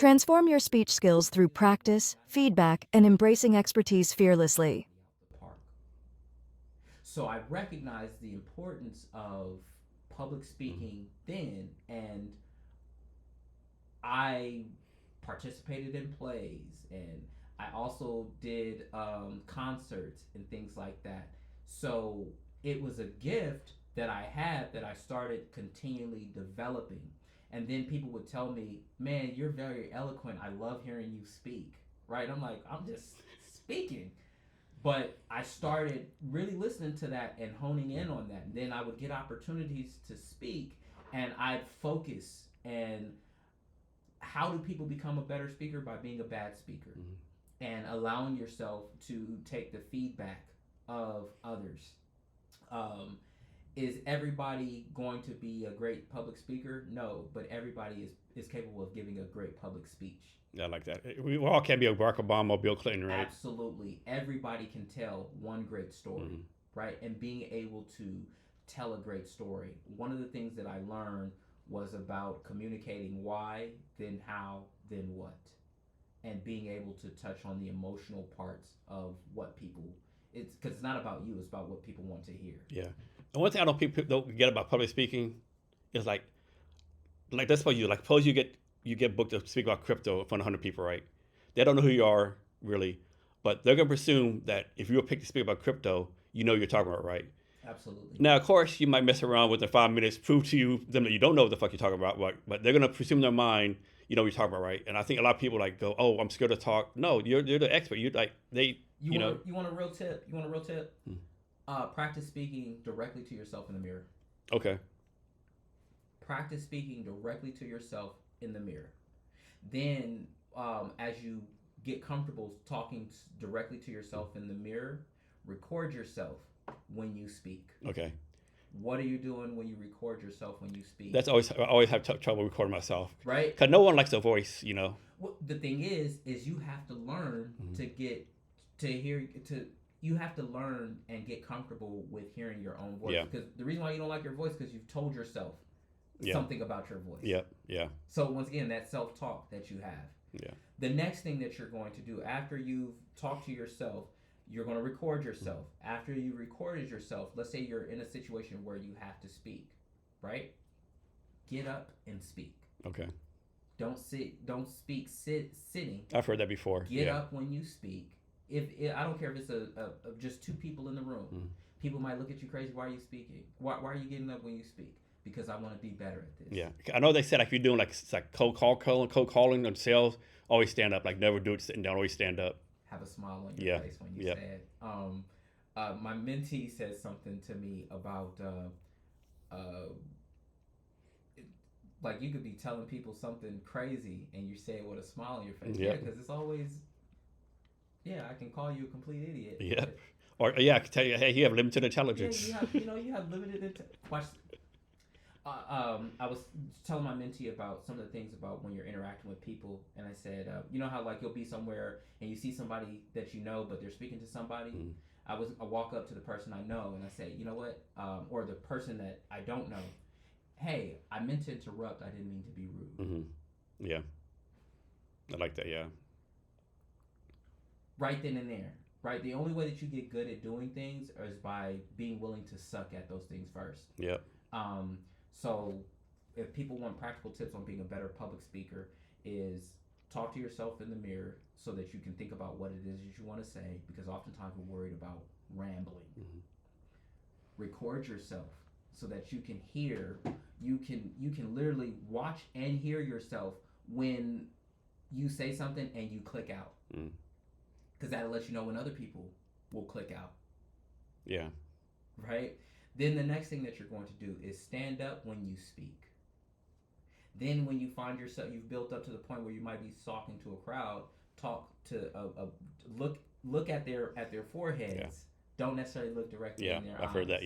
Transform your speech skills through practice, feedback, and embracing expertise fearlessly. out the park. So I recognized the importance of public Mm-hmm. speaking then, and I participated in plays, and I also did concerts and things like that. So it was a gift that I had that I started continually developing. And then people would tell me, "Man, you're very eloquent. I love hearing you speak." Right? I'm like, "I'm just speaking." But I started really listening to that and honing in on that. And then I would get opportunities to speak, and I'd focus. And how do people become a better speaker? By being a bad speaker Mm-hmm. and allowing yourself to take the feedback of others. Um, is everybody going to be a great public speaker? No, but everybody is capable of giving a great public speech. Yeah, I like that. We all can't be a Barack Obama or Bill Clinton, right? Absolutely. Everybody can tell one great story, Mm-hmm. right? And being able to tell a great story. One of the things that I learned was about communicating why, then how, then what. And being able to touch on the emotional parts of what people, it's because it's not about you, it's about what people want to hear. Yeah. And one thing I don't people don't get about public speaking is like that's what you like. Suppose you get booked to speak about crypto in front of 100 people, right? They don't know who you are really, but they're gonna presume that if you were picked to speak about crypto, you know what you're talking about, right? Absolutely. Now, of course, you might mess around with the 5 minutes, prove to them that you don't know what the fuck you're talking about, but they're gonna presume in their mind you know what you're talking about, right? And I think a lot of people like go, "Oh, I'm scared to talk." No, you're the expert. You like they, you know. You want a real tip? You want a real tip? Hmm. Practice speaking directly to yourself in the mirror. Okay. Practice speaking directly to yourself in the mirror. Then, as you get comfortable talking directly to yourself in the mirror, record yourself when you speak. Okay. What are you doing when you record yourself when you speak? That's always I always have trouble recording myself Right? because no one likes a voice, you know. Well, the thing is you have to learn Mm-hmm. to get to hear to you have to learn and get comfortable with hearing your own voice. Yeah. Because the reason why you don't like your voice because you've told yourself Yeah. something about your voice. Yeah. Yeah. So once again, that self-talk that you have. Yeah. The next thing that you're going to do after you've talked to yourself, you're going to record yourself. After you recorded yourself, let's say you're in a situation where you have to speak, right? Get up and speak. Okay. Don't sit. Don't speak sitting. I've heard that before. Get Yeah. up when you speak. If I don't care if it's a just two people in the room, Mm. people might look at you crazy. Why are you speaking? Why are you getting up when you speak? Because I want to be better at this. Yeah. I know they said if you're doing like cold calling on sales, always stand up. Like never do it sitting down. Always stand up. Have a smile on your Yeah. face when you Yeah. say it. My mentee said something to me about uh, like you could be telling people something crazy and you say it with a smile on your face. Yeah. Yeah, because it's always, yeah, I can call you a complete idiot. Yeah. Or yeah, I can tell you, hey, you have limited Yeah, intelligence. you have limited question. I was telling my mentee about some of the things about when you're interacting with people, and I said, you know how like you'll be somewhere and you see somebody that you know, but they're speaking to somebody. Mm. I walk up to the person I know and I say, you know what, or the person that I don't know, hey, I meant to interrupt. I didn't mean to be rude. Mm-hmm. Yeah. I like that. Yeah. Right then and there. Right, the only way that you get good at doing things is by being willing to suck at those things first. Yep. So if people want practical tips on being a better public speaker, is talk to yourself in the mirror so that you can think about what it is that you want to say, because oftentimes we're worried about rambling. Mm-hmm. Record yourself so that you can hear, you can literally watch and hear yourself when you say something and you click out, Mm. because that'll let you know when other people will click out. Yeah. Right? Then the next thing that you're going to do is stand up when you speak. Then when you find yourself, you've built up to the point where you might be talking to a crowd, talk to look at their foreheads. Yeah. Don't necessarily look directly Yeah. in their I've eyes. heard that.